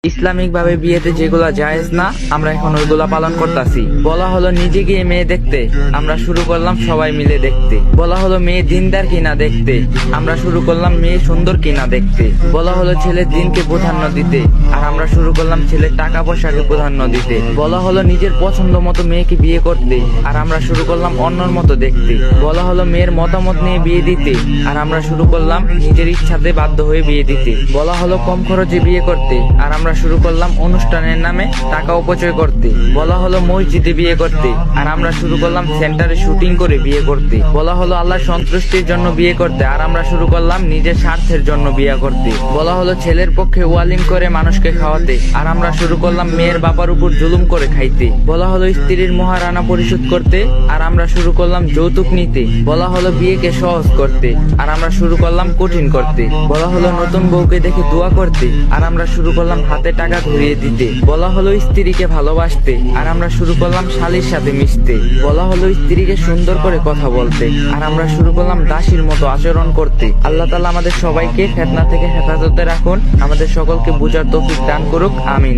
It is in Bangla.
ইসলামিক ভাবে বিয়েতে যেগুলা জায়েজ না, আমরা এখন ওইগুলা পালন করতেছি। বলা হলো নিজে গিয়ে মেয়ে দেখতে, আমরা শুরু করলাম সবাই মিলে দেখতে। বলা হলো মেয়ে দিনদার কিনা দেখতে, আমরা শুরু করলাম মেয়ে সুন্দর কিনা দেখতে। বলা হলো ছেলের দিনকে প্রাধান্য দিতে, আর আমরা শুরু করলাম ছেলের টাকা পয়সাকে প্রাধান্য দিতে। বলা হলো নিজের পছন্দ মতো মেয়েকে বিয়ে করতে, আর আমরা শুরু করলাম অন্যর মতো দেখতে। বলা হলো মেয়ের মতামত নিয়ে বিয়ে দিতে, আর আমরা শুরু করলাম নিজের ইচ্ছাতে বাধ্য হয়ে বিয়ে দিতে। বলা হলো কম খরচে বিয়ে করতে, আর আমরা শুরু করলাম অনুষ্ঠানের নামে টাকা অপচয় করতে। বলা হলো মসজিদে বিয়ে করতে, আর আমরা শুরু করলাম সেন্টারে শুটিং করে বিয়ে করতে। বলা হলো আল্লাহর সন্তুষ্টির জন্য বিয়ে করতে, আর আমরা শুরু করলাম নিজের স্বার্থের জন্য বিয়ে করতে। বলা হলো ছেলের পক্ষে ওয়ালিম করে মানুষকে খাওয়াতে, আর আমরা শুরু করলাম মেয়ের বাবার উপর জুলুম করে খাইতে। বলা হলো স্ত্রীর মহারানা পরিশোধ করতে, আর আমরা শুরু করলাম যৌতুক নিতে। বলা হলো বিয়েকে সহজ করতে, আর আমরা শুরু করলাম কঠিন করতে। বলা হলো নতুন বউকে দেখে দোয়া করতে, আর আমরা শুরু করলাম হাতে টাকা ঘুরিয়ে দিতে। বলা হলো স্ত্রীকে ভালোবাসতে, আর আমরা শুরু করলাম শালীর সাথে মিশতে। বলা হলো স্ত্রীকে সুন্দর করে কথা বলতে, আর আমরা শুরু করলাম দাসীর মতো আচরণ করতে। আল্লাহ তাআলা আমাদের সবাইকে ফিতনা থেকে হেফাজতে রাখুন, আমাদের সকলকে বুঝার তৌফিক দান করুক, আমিন।